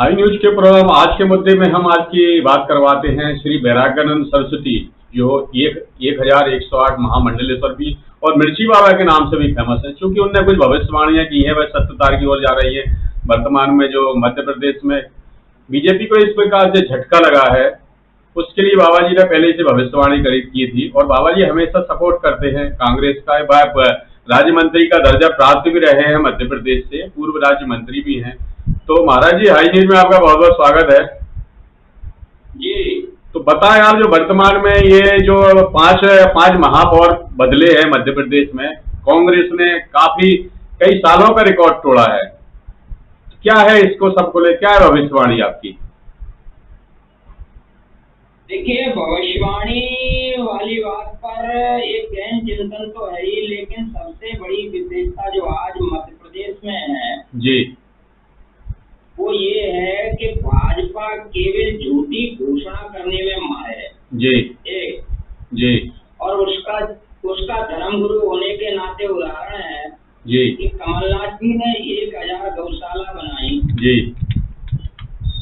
High news के programme आज के मुद्दे में हम आज की बात करवाते हैं श्री वैराग्यानंद सरस्वती, जो 1108 महामंडलेश्वर भी और मिर्ची बाबा के नाम से भी फेमस है। क्योंकि उनने कुछ भविष्यवाणियां की हैं, वह सत्यता की ओर जा रही है। वर्तमान में जो मध्य प्रदेश में बीजेपी को इस प्रकार से झटका लगा है, उसके लिए बाबा जी ने पहले से भविष्यवाणी की थी और बाबा जी हमेशा सपोर्ट करते हैं कांग्रेस का। राज्य मंत्री का दर्जा प्राप्त भी रहे हैं मध्य प्रदेश से, पूर्व राज्य मंत्री भी हैं। तो महाराज जी, हाई न्यूज में आपका बहुत बहुत स्वागत है जी। तो बताएं आप, जो वर्तमान में ये जो पांच महापौर बदले हैं मध्य प्रदेश में, कांग्रेस ने काफी कई सालों का रिकॉर्ड तोड़ा है। क्या है इसको सबको ले, क्या है भविष्यवाणी आपकी? देखिए, भविष्यवाणी वाली बात पर एक गहन चिंतन तो है ही, लेकिन सबसे बड़ी विशेषता जो आज मध्य प्रदेश में है जी, वो ये है कि भाजपा केवल झूठी घोषणा करने में माहिर है। जी, एक जी, और उसका धर्मगुरु होने के नाते उदाहरण है जी, कि कमलनाथ जी ने 1000 गौशाला बनाई जी,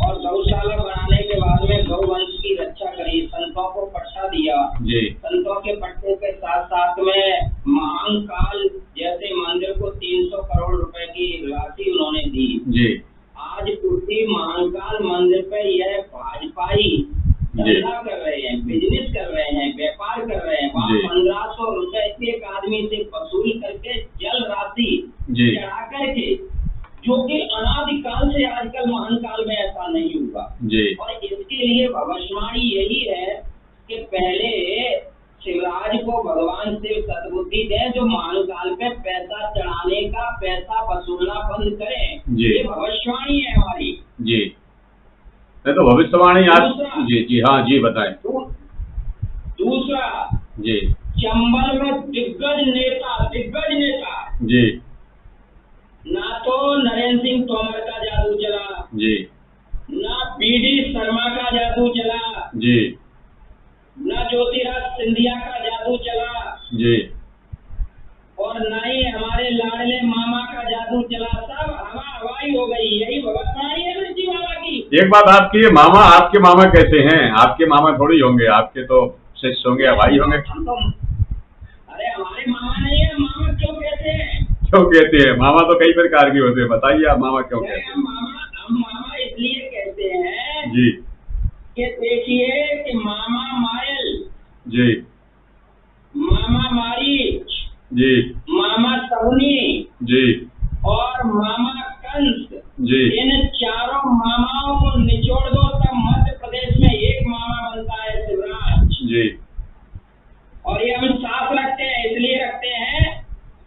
और गौशाला बनाने के बाद में गौवंश की रक्षा करी, संतों को पट्टा दिया। जी, संतों के पट्टे के साथ साथ में महाकाल जैसे मंदिर को 300 करोड़ रुपए की राशि उन्होंने दी। जी, आज उसी महाकाल मंदिर पे यह भाजपाई धंधा कर रहे हैं, बिजनेस कर रहे हैं, व्यापार कर रहे हैं। वहाँ 1500 रुपए एक आदमी से वसूल करके जल राशि चढ़ा करके, जो कि अनादिकाल से आजकल महाकाल में ऐसा नहीं हुआ। और इसके लिए भविष्यवाणी यही है कि पहले शिवराज को भगवान शिव सद्बुद्धि दें, जो महाकाल पे पैसा चढ़ाने का, पैसा वसूलना बंद करें। ये भविष्यवाणी है हमारी। जी, नहीं तो भविष्यवाणी आज। जी, जी, हाँ जी, बताएं। दूसरा, जी, चंबल में दिग्गज नेता जी, ना तो नरेंद्र सिंह तोमर का जादू चला, जी, ना बीडी शर्मा का जादू चला, जी, ना ज्योतिराज सिंधिया का जादू चला, जी, और ना ही हमारे लाडले मामा का जादू चला। सब हवाई हो गई। यही भविष्यवाणी है मिर्ची बाबा की। एक बात आपकी, मामा, आपके मामा कैसे हैं? आपके मामा थोड़ी होंगे, आपके तो शिष्य होंगे, भाई होंगे। अरे हमारे मामा नहीं है। मामा क्यों कहते हैं? क्यों कहते हैं? मामा तो कई प्रकार के होते हैं, बताइए आप मामा क्यों कहते हैं? हम मामा इसलिए कहते हैं जी, कि देखिए कि मामा मायल, जी, मामा मारी, जी, मामा सहुनी, जी, और मामा कंस, जी, इन चारों मामाओं को निचोड़ दो तब मध्य प्रदेश में एक मामा बनता है, शिवराज जी। और ये हम साफ रखते हैं, इसलिए रखते हैं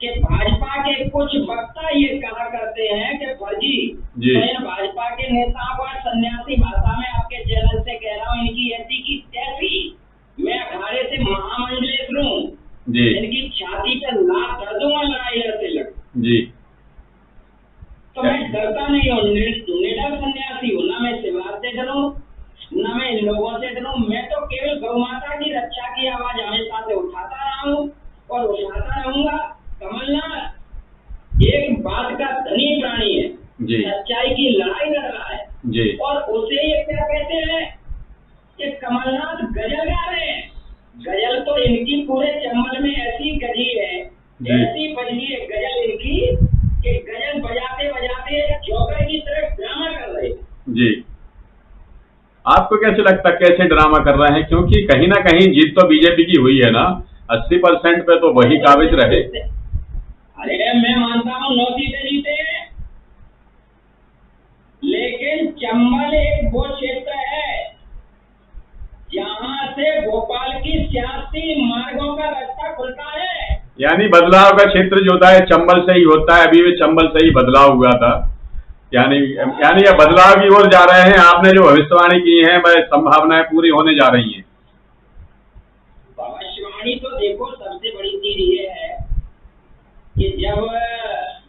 कि भाजपा के कुछ वक्ता ये कहा करते हैं कि फर्जी। तो इन भाजपा के नेताओं को सन्यासी भाषा में आपके चैनल से कह रहा हूँ, इनकी ऐसी की तैसी मैं अखाड़े से महामंडलेश्वर हूँ, इनकी छाती पे लात कर दूंगा लड़ाई लड़ते लड़ते। जी, तो मैं डरता नहीं हूँ, निडर सन्यासी हूँ। ना मैं शिवराज से डरूं, ना मैं इन लोगों से डरूं। मैं तो केवल गौ माता की रक्षा की आवाज हमेशा से उठाता रहा हूँ और उठाता रहूंगा। कमलनाथ एक बात का धनी प्राणी है, सच्चाई की लड़ाई लड़ रहा है और उसे ये क्या कहते हैं कि कमलनाथ गजल गा रहे हैं। गजल तो इनकी पूरे चंबल में ऐसी गजी है, ऐसी बजगी है गजल इनकी कि गजल बजाते बजाते जोकर की तरह ड्रामा कर रहे हैं। जी, आपको कैसे लगता है कैसे ड्रामा कर रहे हैं? क्योंकि कहीं ना कहीं जीत तो बीजेपी की हुई है ना, 80% पे तो वही काबिज रहे। अरे मैं मानता हूँ 9 सीटें जीते, लेकिन चंबल एक वो क्षेत्र है जहाँ से भोपाल की सियासी मार्गों का रास्ता खुलता है। यानी बदलाव का क्षेत्र जो होता है चंबल से ही होता है। अभी भी चंबल से ही बदलाव हुआ था। यानी ये बदलाव की ओर जा रहे हैं। आपने जो भविष्यवाणी की है वह संभावनाएं पूरी होने जा रही हैं। भविष्यवाणी तो देखो, सबसे बड़ी चीज ये है कि जब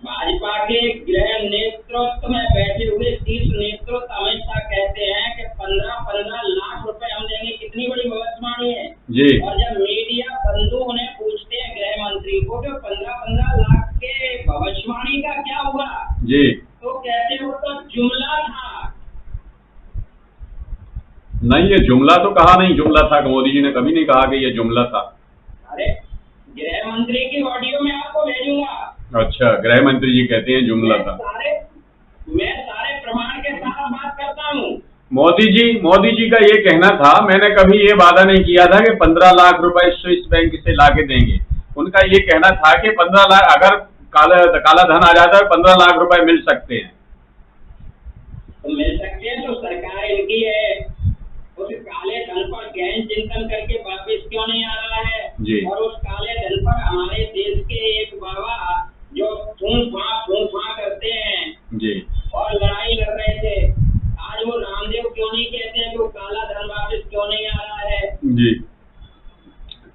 भाजपा के गृह नेतृत्व में बैठे हुए 30 नेतृत्व हमेशा कहते हैं कि 15-15 लाख रुपए हम देंगे, कितनी बड़ी भविष्यवाणी है जी। और जब मीडिया बंधु उन्हें पूछते हैं गृह मंत्री को कि 15-15 लाख के भविष्यवाणी का क्या हुआ जी, तो कहते हो तो जुमला था, नहीं, ये जुमला तो कहा नहीं, जुमला था, मोदी जी ने कभी नहीं कहा कि ये जुमला था। अरे गृह मंत्री की ऑडियो में आपको भेजूंगा। अच्छा, गृह मंत्री जी कहते हैं जुमला था। मैं सारे प्रमाण के साथ बात करता हूँ। मोदी जी का ये कहना था, मैंने कभी ये वादा नहीं किया था कि 15 लाख रुपए स्विस बैंक से लाके देंगे। उनका ये कहना था कि 15 लाख अगर काला धन आ जाता है 15 लाख रुपए मिल सकते हैं। तो मिल सकते हैं तो सरकार इनकी है, उस काले धन पर गहन चिंतन करके वापिस क्यों नहीं आ रहा है जी। और उस काले धन पर हमारे देश के एक बाबा जो फूंफा करते हैं जी और लड़ाई लड़ रहे थे, आज वो रामदेव क्यों नहीं कहते हैं कि वो काला धन वापिस क्यों नहीं आ रहा है जी।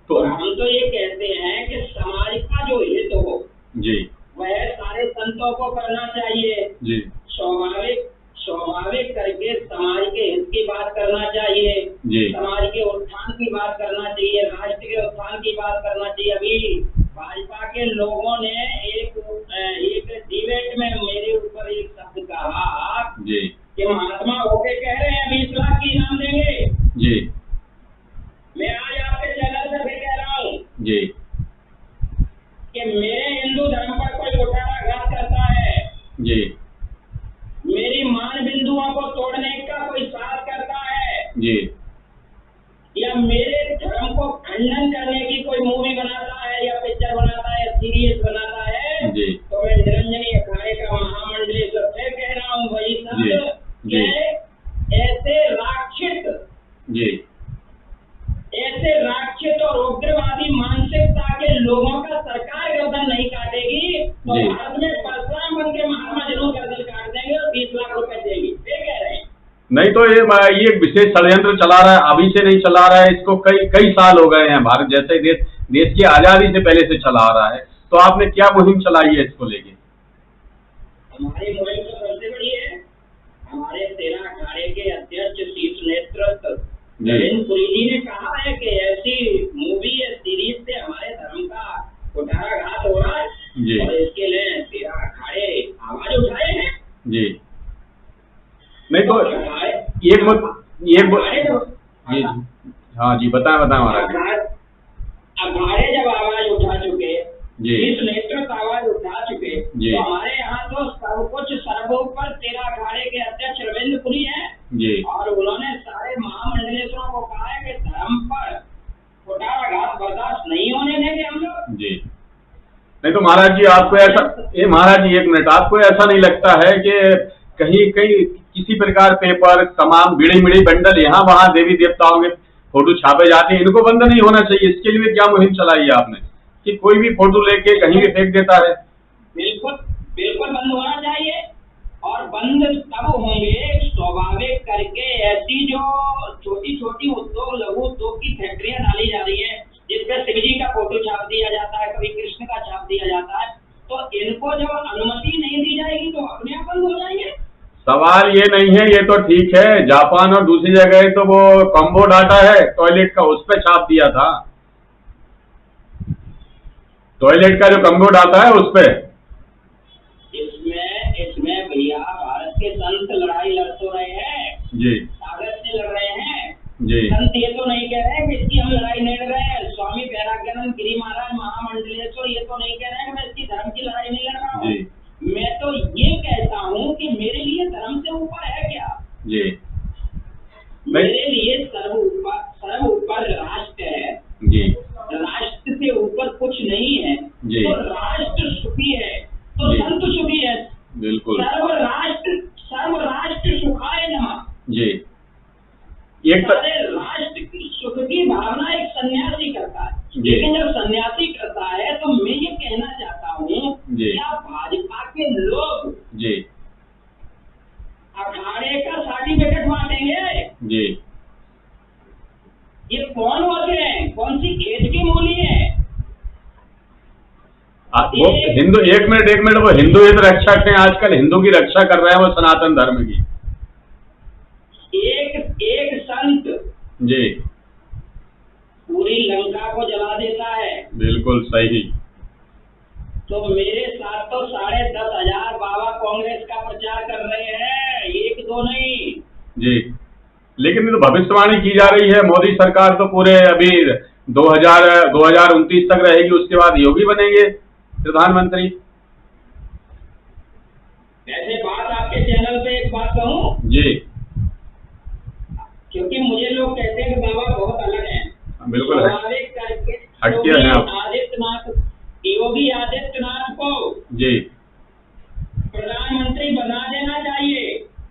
तो हम तो ये कहते हैं कि समाज का जो हित हो जी वह सारे संतों को करना चाहिए जी। स्वाभाविक करके समाज के हित की बात करना चाहिए जी। समाज के उत्थान की बात करना चाहिए, राष्ट्र के उत्थान की बात करना चाहिए। अभी भाजपा के लोगों ने एक डिबेट में मेरे ऊपर एक शब्द कहा जी कि महात्मा होके कह रहे हैं 20 लाख की इनाम देंगे जी। मैं आज आपके चैनल से भी कह रहा हूँ जी कि मेरे हिंदू धर्म पर कोई कुठाराघात करता है, जी मेरी मान बिंदुओं को तोड़ने का कोई साहस करता है जी या मेरे धर्म को खंडन करने की कोई मूवी बनाता है या पिक्चर बनाता है या सीरीज बनाता है जी। तो मैं निरंजनी अखाड़े का महामंडलेश्वर से कह रहा हूँ भाई जी साहब जी ऐसे राक्षित और उग्रवादी मानसिकता के लोगों का सरकार गर्दन नहीं काटेगी तो जी। भारत में परशुराम बन के महात्मा जरूर गर्दन काट देंगे और 20 लाख रुपए देंगे, ये कह रहे हैं। नहीं तो ये विशेष षड्यंत्र चला रहा है, अभी से नहीं चला रहा है, इसको कई साल हो गए हैं। भारत जैसे देश की आजादी से पहले से चला आ रहा है। तो आपने क्या मुहिम चलाई है इसको लेके? हमारी मुहिम तो सबसे बड़ी है, हमारे 13 अखाड़े के अध्यक्ष शीर्ष नेतृत्व नरेंद्र पुरी जी ने कहा है कि ऐसी मूवी या सीरीज से हमारे धर्म का कुठाराघात हो रहा है और इसके लिए 13 अखाड़े आवाज उठाए हैं। जी नहीं तो जी हाँ जी बताएं महाराज। अखाड़े जब आवाज उठा चुके जी, इस नेतृत्व आवाज उठा चुके जी, तो हमारे यहाँ तो सब कुछ सर्वोपर 13 अखाड़े के अध्यक्ष रविंद्र पुरी हैं जी और उन्होंने सारे महामंडलेश्वरों को कहा है कि धर्म पर कुठाराघात बर्दाश्त नहीं होने देंगे हम लोग। जी नहीं तो महाराज जी आपको ऐसा महाराज जी एक मिनट, आपको ऐसा नहीं लगता है कि कहीं किसी प्रकार पेपर तमाम बीड़ी मिड़ी बंडल यहाँ वहाँ देवी देवताओं के फोटो छापे जाते हैं, इनको बंद नहीं होना चाहिए? इसके लिए क्या मुहिम चलाई है आपने कि कोई भी फोटो लेके कहीं भी फेंक देता है? बिल्कुल बंद होना चाहिए और बंद तब होंगे स्वाभाविक करके ऐसी जो छोटी उद्योग लघु उद्योग की फैक्ट्रियां डाली जा रही है जिसपे शिव जी का फोटो छाप दिया जाता है, कभी कृष्ण का छाप दिया जाता है, तो इनको जब अनुमति नहीं दी जाएगी तो अपने आप बंद हो जाएंगे। सवाल ये नहीं है, ये तो ठीक है, जापान और दूसरी जगह तो वो कॉम्बो डाटा है टॉयलेट का, उस पर छाप दिया था, टॉयलेट का जो कॉम्बो डाटा है उस पर। इसमें भैया भारत के संत लड़ाई लड़ तो रहे हैं जी, कागज से लड़ रहे हैं जी, संत ये तो नहीं कह रहे हैं कि इसकी हम लड़ाई नहीं लड़ रहे हैं। स्वामी वैराग्यानंद गिरी महाराज महामंडलेश्वर ये तो नहीं कह रहे हैं कि मैं इसकी धर्म की लड़ाई नहीं लड़ रहा हूँ। मैं तो ये कहता हूँ कि मेरे लिए धर्म से ऊपर है क्या? जी मेरे लिए सर्व ऊपर राष्ट्र है जी, राष्ट्र से ऊपर कुछ नहीं है जी, तो राष्ट्र सुखी है तो संत सुखी है। बिल्कुल, सर्व राष्ट्र सुखाय नमः। जी सारे राष्ट्र की सुख की भावना एक सन्यासी करता है, लेकिन जब सन्यासी करता है तो मैं ये कहना चाहता हूँ क्या भाजपा के लोग जी अखाड़े का सर्टिफिकेट बांटेंगे? जी ये कौन होते हैं, कौन सी खेत की मूली है? वो हिंदू एक मिनट वो हिंदू हित रक्षक हैं, आजकल हिंदू की रक्षा कर रहे हैं वो सनातन धर्म की। एक संत जी पूरी लंका को जला देता है, बिल्कुल सही। तो मेरे साथ तो 10,500 बाबा कांग्रेस का प्रचार कर रहे हैं, एक दो नहीं जी, लेकिन ये तो भविष्यवाणी की जा रही है, मोदी सरकार तो पूरे अभी 2029 तक रहेगी, उसके बाद योगी बनेंगे प्रधानमंत्री। वैसे बात आपके चैनल पे एक बात कहूँ जी क्योंकि मुझे लोग कहते हैं कि बाबा बहुत अलग हैं, बिल्कुल स्वाभाविक करके हटके हैं आप। योगी आदित्यनाथ को जी प्रधानमंत्री बना देना चाहिए,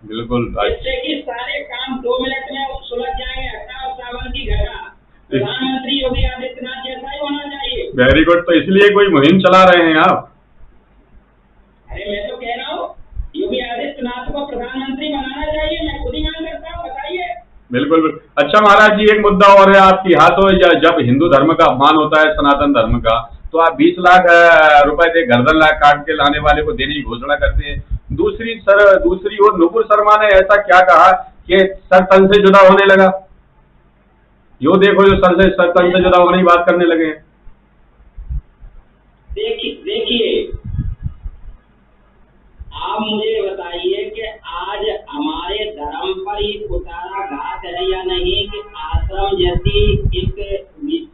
बिल्कुल जिससे कि सारे काम 2 मिनट में सुलझ जाएंगे। हटा और सावन की घटा, प्रधानमंत्री योगी आदित्यनाथ जैसा ही होना चाहिए। Very good. तो इसलिए कोई मुहिम चला रहे हैं आप? अरे मैं तो कह रहा हूँ योगी आदित्यनाथ को प्रधानमंत्री बनाना चाहिए, मैं खुद ही मांग करता हूँ, बताइए। बिल्कुल बिल्कुल। अच्छा महाराज जी, एक मुद्दा और है आपकी हाथों, जब हिंदू धर्म का अपमान होता है, सनातन धर्म का, तो आप 20 लाख रुपए दे गर्दन लाख काट के लाने वाले को देने की घोषणा करते हैं। दूसरी ओर नुपुर शर्मा ने ऐसा क्या कहा कि सर तन से जुदा होने लगा। यो देखो, जो सर तन से जुदा होने की बात करने लगे हैं। देखिए आप मुझे बताइए कि आज हमारे धर्म पर ये उतारा घात है या नहीं कि आश्रम जैसी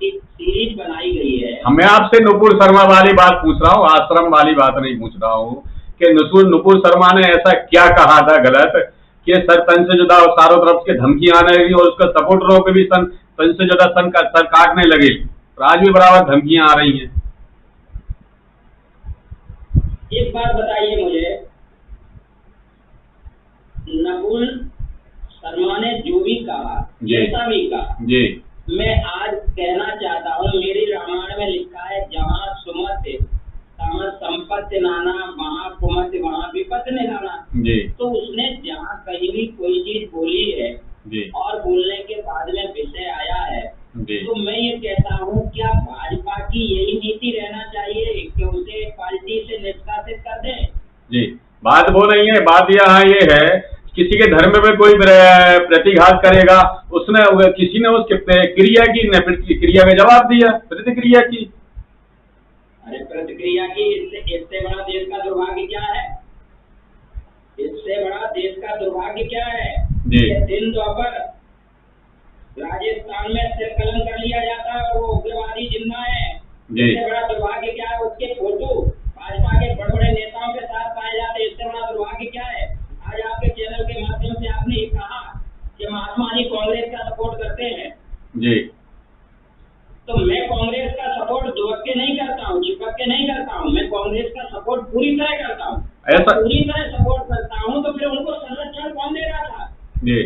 एक सीरीज बनाई गई है। मैं आपसे नुपुर शर्मा वाली बात पूछ रहा हूँ, आश्रम वाली बात नहीं पूछ रहा हूँ कि नुपुर शर्मा ने ऐसा क्या कहा था गलत कि सर तन से जुदा, चारों तरफ से धमकियां आने लगी और उसका सपोर्टरों पे भी तन से जुदा सर काटने लगे। आज भी बराबर धमकियां आ रही हैं। एक बात बताइए मुझे, नुपुर शर्मा ने जो भी कहा, जैसा भी कहा, जी मैं आज कहना चाहता हूँ, मेरी रामायण में लिखा है, जहाँ सुमत संपत्ति नाना, वहाँ कुमत, वहाँ विपत्ति निधाना। जी तो उसने जहाँ कहीं भी कोई चीज बोली है जी और बोलने के बाद में विषय आया है, जी तो मैं ये कहता हूँ, क्या भाजपा की यही नीति रहना चाहिए कि उसे पार्टी से निष्कासित कर दें? जी, बात वो नहीं है। बात यहाँ ये है, किसी के धर्म में कोई प्रतिघात करेगा, किसी ने उसके क्रिया की, क्रिया का जवाब दिया, प्रतिक्रिया की। अरे प्रतिक्रिया की, इससे बड़ा देश का दुर्भाग्य क्या है? इससे बड़ा देश का दुर्भाग्य क्या है? जी दिन द्वापर राजस्थान में सिर कलम कर लिया जाता है, वो उग्रवादी जिन्ना है। इससे बड़ा दुर्भाग्य क्या है? उसके फोटो भाजपा के बड़े बड़े नेताओं के साथ पाए जाते हैं। इससे बड़ा दुर्भाग्य क्या है? आज आपके चैनल के माध्यम से आपने ये कहा कि महात्मा जी कांग्रेस का सपोर्ट करते हैं। जी, तो मैं कांग्रेस का सपोर्ट दुबक के नहीं करता हूँ, चिपक के नहीं करता हूँ, मैं कांग्रेस का सपोर्ट पूरी तरह करता हूँ। ऐसा पूरी तरह सपोर्ट करता हूँ, तो फिर उनको संरक्षण कौन दे रहा था? जी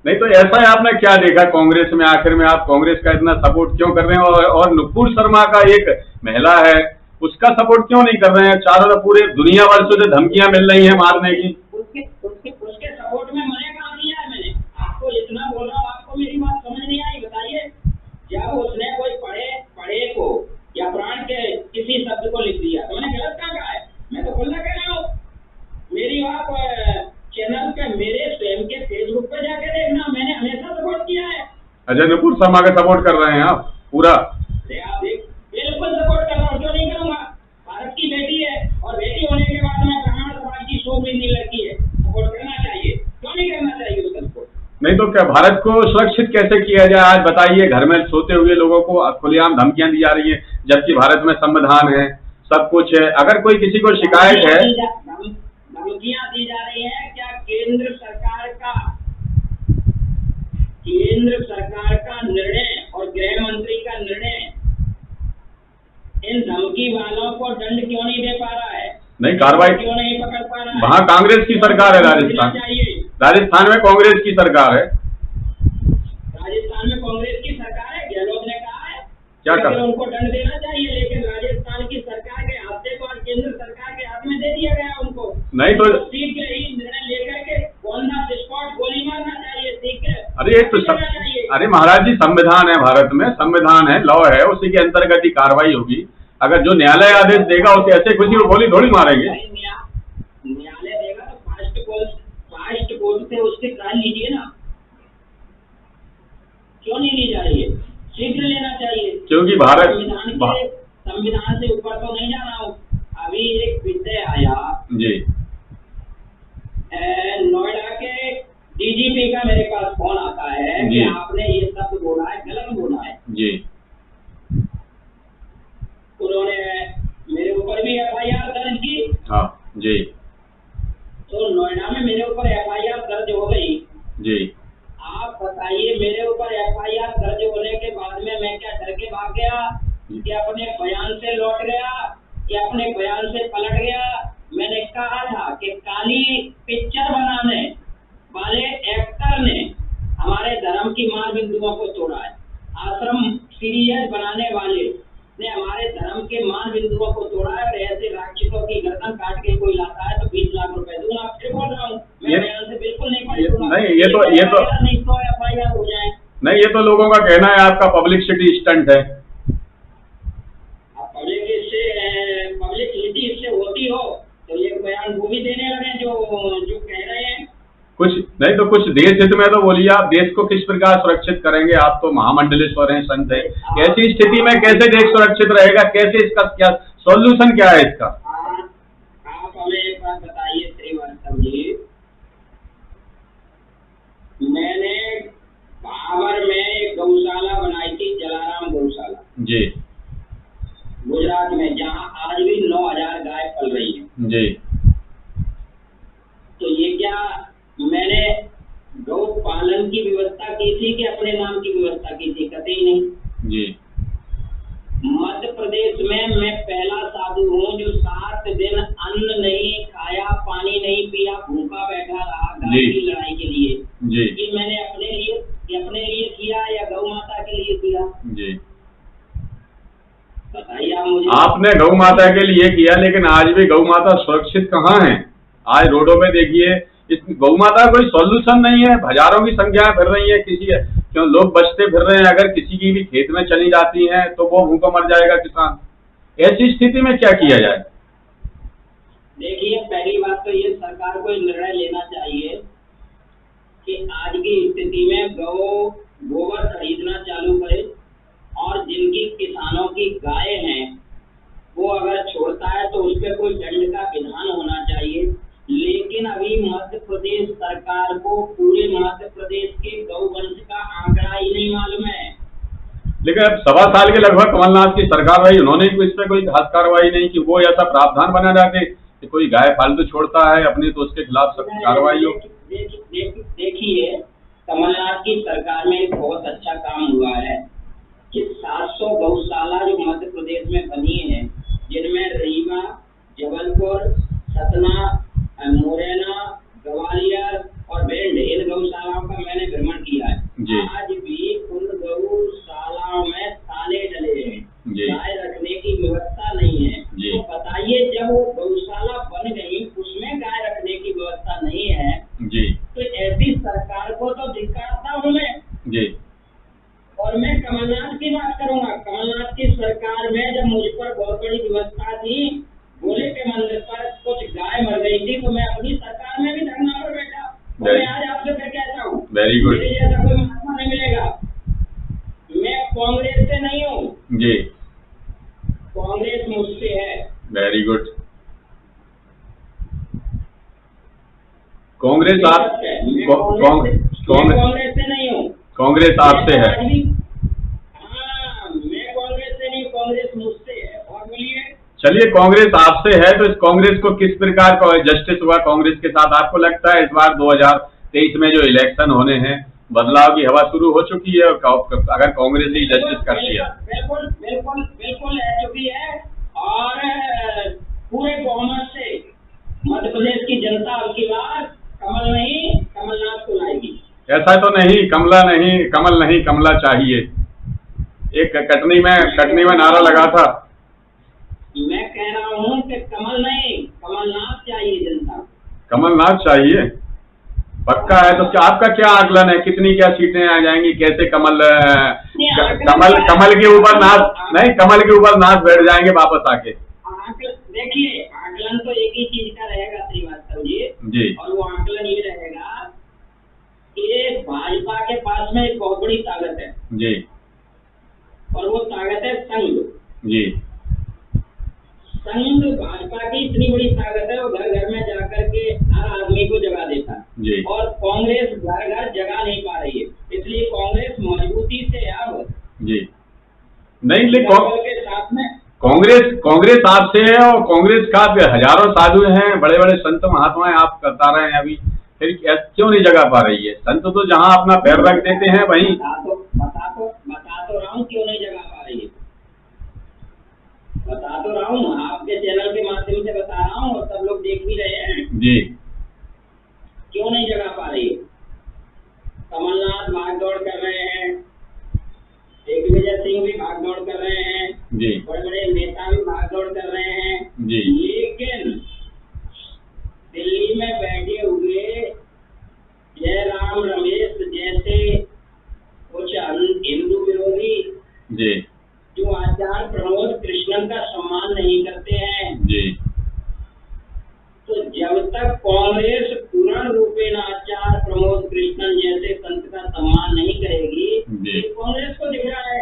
नहीं, तो ऐसा है, आपने क्या देखा कांग्रेस में? आखिर में आप कांग्रेस का इतना सपोर्ट क्यों कर रहे हैं? और नुपुर शर्मा का एक महिला है, उसका सपोर्ट क्यों नहीं कर रहे हैं? चारों पूरे दुनिया भर से धमकियां मिल रही हैं मारने की। उसके सपोर्ट में मैंने कहा दिया है? मैंने आपको इतना बोल रहा हूँ, आपको मेरी बात समझ नहीं आई? बताइए, जब उसने कोई पढ़े को या प्राण के किसी शब्द को लिख दिया तो मैंने गलत कहा है? मैं तो खुला कह रहा हूँ। मेरी आप चैनल पे, मेरे स्वयं के फेसबुक पे जाके देखना, मैंने हमेशा सपोर्ट किया है। अच्छा, नुपुर शर्मा का सपोर्ट कर रहे हैं आप पूरा? बिल्कुल सपोर्ट कर रहा हूँ, क्यों नहीं करूँगा? भारत की बेटी है और बेटी होने के बाद में ब्राह्मण समाज की शोभ मिलने लगी है, सपोर्ट करना चाहिए, क्यों नहीं करना चाहिए उसका सपोर्ट? नहीं तो क्या भारत को सुरक्षित कैसे किया जाए? आज बताइए, घर में सोते हुए लोगों को खुलेआम धमकियां दी जा रही है, जबकि भारत में संविधान है, सब कुछ है। अगर कोई किसी को शिकायत है, धमकियां दी जा रही है, क्या केंद्र सरकार का निर्णय और गृह मंत्री का निर्णय इन धमकी वालों को दंड क्यों नहीं दे पा रहा है? नहीं, कार्रवाई क्यों नहीं पकड़ पा रहा है? वहाँ कांग्रेस की सरकार है। राजस्थान में कांग्रेस की सरकार है। राजस्थान में कांग्रेस की सरकार है, गहलोत ने कहा है क्या कर, उनको दंड देना चाहिए, लेकिन राजस्थान की सरकार के हाथ को केंद्र सरकार के हाथ में दे दिया गया उनको। नहीं तो सीख के ही निर्णय लेकर के स्पॉट गोली मारना चाहिए, सीख के। अरे महाराज जी, संविधान है भारत में, संविधान है, लॉ है, उसी के अंतर्गत ही कार्रवाई होगी। अगर जो न्यायालय आदेश देगा उसे ऐसे किसी को गोली थोड़ी मारेंगे। न्यायालय देगा तो फास्ट कोर्ट से उससे ट्रायल लीजिए ना, क्यों नहीं ली जा रही है? शीघ्र लेना चाहिए, क्योंकि भारत संविधान से ऊपर तो नहीं जा रहा हूँ। अभी एक विषय आया जी, नोएडा के डीजीपी का मेरे पास फोन आता है जी। कि आपने ये शब्द बोला है, गलत बोला है। जी उन्होंने मेरे ऊपर भी एफआईआर दर्ज की। हाँ जी तो नोएडा में मेरे ऊपर एफआईआर दर्ज हो गई। जी आप बताइए, मेरे ऊपर एफआईआर दर्ज होने के बाद में मैं क्या डर के भाग गया कि अपने बयान से लौट गया कि अपने बयान से पलट गया? मैंने कहा था कि काली पिक्चर बनाने वाले एक्टर ने हमारे धर्म की मान बिंदुओं को तोड़ा है। आश्रम सीरियल बनाने वाले ने हमारे धर्म के मान बिंदुओं को तोड़ा है। और ऐसे राक्षसों की गर्दन काट के कोई लाता है तो 20 लाख रुपए दूंगा। फिर बोल रहा हूँ, मैं बयान से बिल्कुल नहीं पलटूंगा। नहीं, ये तो नहीं तो एफआईआर हो जाए। नहीं, ये तो लोगों का कहना है आपका पब्लिसिटी स्टंट है। पब्लिसिटी इससे होती हो तो ये बयान वो भी देने लगे जो कह रहे हैं। कुछ नहीं तो कुछ देश हित में तो बोलिए, आप देश को किस प्रकार सुरक्षित करेंगे? आप तो महामंडलेश्वर हैं, संत है। ऐसी स्थिति में कैसे देश सुरक्षित रहेगा? कैसे, इसका क्या सॉल्यूशन क्या है इसका? आप हमें एक बात बताइए श्रीवास्तव जी, मैंने बाबर में एक गौशाला बनाई थी, जलाराम गौशाला जी गुजरात में, जहां आज भी 9000 गाय पल रही है। जी तो ये क्या मैंने गौ पालन की व्यवस्था की थी कि अपने नाम की व्यवस्था की थी? कतई नहीं। जी मध्य प्रदेश में मैं पहला साधु हूँ जो 7 दिन अन्न नहीं खाया, पानी नहीं पिया, भूखा बैठा रहा गाय की लड़ाई के लिए। जी ये मैंने अपने लिए किया या गौ माता के लिए किया? जी बताइए आप मुझे। आपने गौ माता के लिए किया, लेकिन आज भी गौ माता सुरक्षित कहाँ है? आज रोडों में देखिए, इस गौ माता कोई सॉल्यूशन नहीं है। हजारों की संख्या फिर रही है, क्यों लोग बचते फिर रहे हैं। अगर किसी की भी खेत में चली जाती है तो वो भूखा मर जाएगा किसान। ऐसी स्थिति में क्या किया जाए? देखिए, पहली बात तो ये सरकार को निर्णय लेना चाहिए कि आज की स्थिति में गोबर खरीदना चालू करे, और जिनकी किसानों की गाय हैं वो अगर छोड़ता है तो उस पर कोई दंड का विधान होना चाहिए। लेकिन अभी मध्य प्रदेश सरकार को पूरे मध्य प्रदेश के गौवंश का आंकड़ा ही नहीं मालूम है। लेकिन अब 1.25 साल के लगभग कमलनाथ की सरकार रही, उन्होंने इस पर कोई खास कार्रवाई नहीं की। वो ऐसा प्रावधान बना जाते कि कोई गाय फालतू छोड़ता है अपनी तो उसके खिलाफ सख्त कार्रवाई हो। देखिए, कमलनाथ की सरकार में एक बहुत अच्छा काम हुआ है कि 700 गौशाला जो मध्य प्रदेश में बनी है, जिनमें रीवा, जबलपुर, सतना, मुरैना, ग्वालियर और भिंड, इन गौशालाओं का मैंने भ्रमण किया है। आज भी उन गौशालाओं में ताले डले हैं, गाय रखने की व्यवस्था नहीं है। तो बताइए, जब वो गौशाला बन गई उसमें गाय रखने की व्यवस्था नहीं है तो ऐसी सरकार को तो धिक्कारता हूँ मैं। जी और मैं कमलनाथ की बात करूंगा। कमलनाथ की सरकार में जब मुझ पर बहुत बड़ी व्यवस्था थी, भोले के मंदिर पर कुछ गाय मर गई थी, तो मैं अपनी सरकार में भी धरना पर बैठा। और मैं आज आपसे फिर कहता हूँ, वेरी गुड, मेरे जैसा कोई महात्मा नहीं मिलेगा। मैं कांग्रेस से नहीं हूँ जी, कांग्रेस मुझसे है। Very good. कांग्रेस आप कांग्रेस से नहीं हूँ, कांग्रेस आपसे है। हाँ, मैं कांग्रेस से नहीं, कांग्रेस मुझसे है। और बोलिए, चलिए, कांग्रेस आपसे है तो इस कांग्रेस को किस प्रकार का जस्टिस हुआ कांग्रेस के साथ? आपको लगता है इस बार 2023 में जो इलेक्शन होने हैं, बदलाव की हवा शुरू हो चुकी है? अगर कांग्रेस ही जस्टिस करती है? बिल्कुल बिल्कुल बिल्कुल रह चुकी है। और पूरे बहुमत से मध्य प्रदेश की जनता अब की बार कमल नहीं, कमलनाथ को लाएगी। ऐसा तो नहीं, कमल नहीं कमला चाहिए। एक कटनी में नारा लगा था। मैं कह रहा हूँ कि कमल नहीं, कमलनाथ चाहिए जनता। कमलनाथ चाहिए, पक्का है? तो क्या आपका क्या आकलन है, कितनी क्या सीटें आ जाएंगी? कैसे कमल के ऊपर नाथ बैठ जाएंगे वापस आके? देखिए, आकलन तो एक ही चीज का रहेगा श्रीवास्तव जी, और वो आकलन ये रहेगा कि भाजपा के पास में एक बहुत बड़ी ताकत है जी, और वो ताकत है संघ जी। संघ भाजपा की इतनी बड़ी ताकत है, वो घर घर में जाकर के हर आदमी को जगा देता है जी और कांग्रेस घर घर जगह नहीं पा रही है, इसलिए कांग्रेस मजबूती से अब जी नहीं, लेकिन के साथ में कांग्रेस आपसे है, और कांग्रेस का हजारों साधु हैं, बड़े बड़े संत महात्मा हैं, आप बता रहे हैं अभी, फिर क्यों नहीं जगा पा रही है? संत तो जहां अपना पैर रख देते हैं वहीं। बता तो रहा हूँ क्यों नहीं जगा पा रही है, बता तो रहा हूँ, आपके चैनल के माध्यम से बता रहा हूँ और सब लोग देख भी रहे हैं जी। क्यों नहीं जगा पा रही है। कमलनाथ भागदौड़ कर रहे हैं, दिग्विजय सिंह भी भागदौड़ कर रहे हैं जी, बड़े बड़े नेता भी भागदौड़ कर रहे हैं जी, लेकिन दिल्ली में बैठे हुए जयराम रमेश जैसे कुछ हिंदू विरोधी जी, जो आचार्य प्रमोद कृष्णन का सम्मान नहीं करते हैं, जी, तो जब तक कांग्रेस पूर्ण रूपेण आचार्य प्रमोद कृष्णन जैसे संत का सम्मान नहीं करेगी, जी। तो कांग्रेस को दिख रहा है।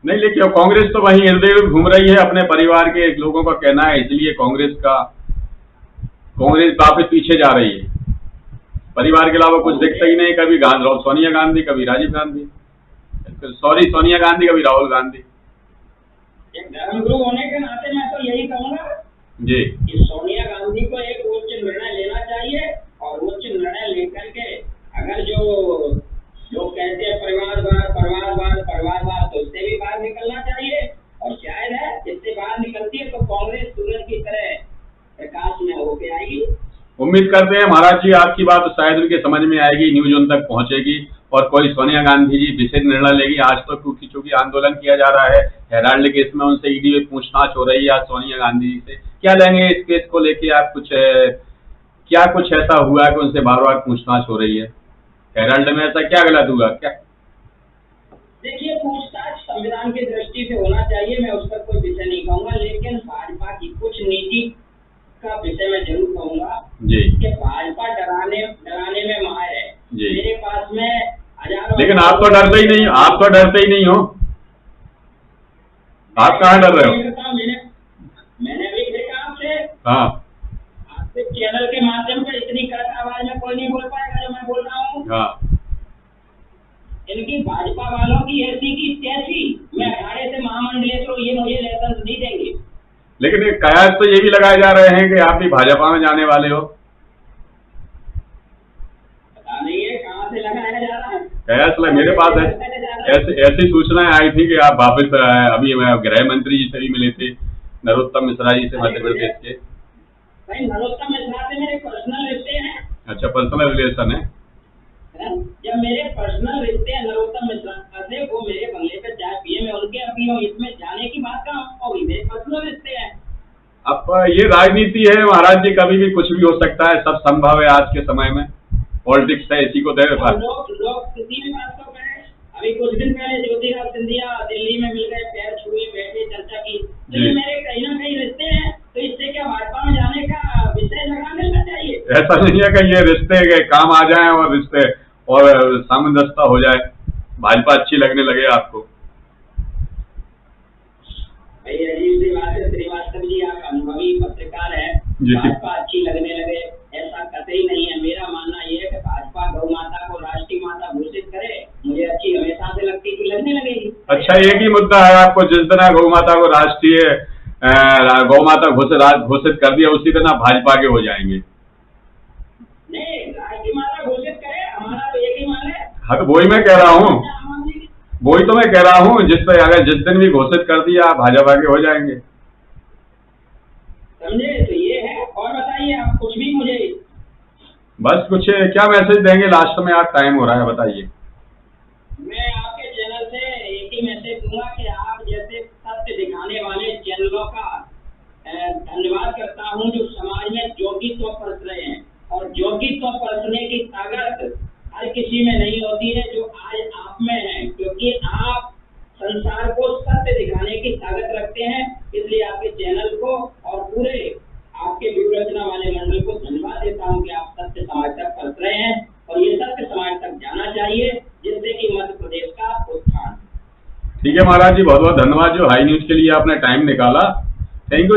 नहीं, लेकिन कांग्रेस तो वहीं इर्द गिर्द घूम रही है, अपने परिवार के लोगों का कहना है, इसलिए कांग्रेस वापस पीछे जा रही है। परिवार के अलावा कुछ दिखता ही नहीं, कभी सोनिया गांधी, कभी राजीव गांधी, सोनिया गांधी, कभी राहुल गांधी। एक धर्मगुरु होने के नाते मैं तो यही कहूंगा जी कि सोनिया गांधी को एक उच्च निर्णय लेना चाहिए और उच्च निर्णय लेकर के अगर जो कहते हैं परिवारवाद तो उससे भी बाहर निकलना चाहिए, और शायद है इससे बाहर निकलती है तो कांग्रेस सूरज की तरह प्रकाश में होके आएगी। उम्मीद करते हैं महाराज जी, आपकी बात शायद उनके समझ में आएगी, न्यूज उन तक पहुंचेगी और कोई सोनिया गांधी जी विशेष निर्णय लेगी। आज तो चूंकि आंदोलन किया जा रहा है हेराल्ड केस में, उनसे ईडी में पूछताछ हो रही है। आज सोनिया गांधी जी से क्या लेंगे इस केस को लेके आप? क्या कुछ ऐसा हुआ है कि उनसे बार बार पूछताछ हो रही है? हेराल्ड में ऐसा क्या गलत हुआ क्या? देखिए, पूछताछ संविधान की दृष्टि से होना चाहिए, मैं उस पर कोई विषय नहीं कहूंगा, लेकिन भाजपा की कुछ नीति का विषय मैं जरूर कहूंगा जी कि भाजपा डराने में माहिर है जी। मेरे पास में हजारों, लेकिन आप तो डरते ही नहीं, आप तो डरते ही नहीं हो, आप कहाँ डर रहे हो? मैंने भी देखा आपसे, हाँ आपके चैनल के माध्यम से इतनी कड़क आवाज में कोई नहीं बोल पाएगा जो मैं बोल रहा हूँ। हाँ, इनकी भाजपा वालों की ऐसी की तैसी, मैं अखाड़े से महामंडलेश्वर ये मुझे लाइसेंस नहीं देंगे। लेकिन एक कयास तो ये भी लगाए जा रहे हैं कि आप भी भाजपा में जाने वाले हो। पता नहीं है कहाँ से लगाया जा रहा है, कयास मेरे पास है, ऐसी सूचनाएं आई थी कि आप वापस अभी गृह मंत्री जी से भी मिले थे, नरोत्तम मिश्रा जी से, मध्य प्रदेश के। भाई नरोत्तम मिश्रा से मेरे पर्सनल रिश्ते हैं। अच्छा, पर्सनल रिलेशन है। जब मेरे पर्सनल रिश्ते हैं नरोत्तम मिश्रा से, वो मेरे बंगले पे चाय पिए, मैं उनके अभी इसमें जाने की बात कहाँ होगी, मेरे पर्सनल रिश्ते हैं। अब ये राजनीति है महाराज जी, कभी भी कुछ भी हो सकता है, सब संभव है आज के समय में, पॉलिटिक्स है, इसी को दे लोग किसी भी बात को कहें। अभी कुछ दिन पहले ज्योतिराव सिंधिया दिल्ली में मिल गए, पैर छुए, बैठे, चर्चा की, तो मेरे कहीं ना कहीं रिश्ते हैं, तो इससे क्या भाजपा में जाने का विषय लगा मिलना चाहिए? ऐसा नहीं है कि ये रिश्ते के काम आ जाए और रिश्ते और सामंजस्य हो जाए, भाजपा अच्छी लगने लगे आपको। भाई अजीब सी बात है श्रीवास्तव जी, आप अनुभवी पत्रकार हैं, भाजपा अच्छी लगने लगे, ऐसा कतई नहीं है। मेरा मानना यह है कि भाजपा गौ माता को राष्ट्रीय माता घोषित करे, मुझे अच्छी हमेशा से लगती थी, लगने लगेगी। अच्छा, एक ही मुद्दा है आपको, जिस दिन गौ माता को राष्ट्रीय गौ माता घोषित कर दिया, उसी दिन आप भाजपा के हो जाएंगे। नहीं, राष्ट्रीय माता घोषित करे, हमारा तो एक ही मान है। हाँ, तो वही मैं कह रहा हूँ, जिस दिन भी घोषित कर दिया आप भाजपा के हो जाएंगे। समझे? तो ये है। और बताइए आप कुछ भी मुझे, बस कुछ क्या मैसेज देंगे लास्ट में? आप टाइम हो रहा है, बताइए। मैं आपके चैनल से एक ही मैसेज दूंगा कि आप जैसे सत्य दिखाने वाले चैनलों का धन्यवाद करता हूं, जो समाज में योग्यत्व परस रहे हैं, और योग्यत्व परसने की ताकत हर किसी में नहीं होती है जो आज आप में है, क्योंकि आप संसार को सत्य दिखाने की ताकत रखते हैं। इसलिए आपके चैनल को और पूरे आपके व्यूरचना वाले मंडल को धन्यवाद देता हूं कि आप सत्य समाज तक परस रहे हैं, और ये सत्य समाज तक जाना चाहिए, जिससे कि मध्य प्रदेश का उत्थान। ठीक है महाराज जी, बहुत बहुत धन्यवाद जो हाई न्यूज के लिए आपने टाइम निकाला। Thank you.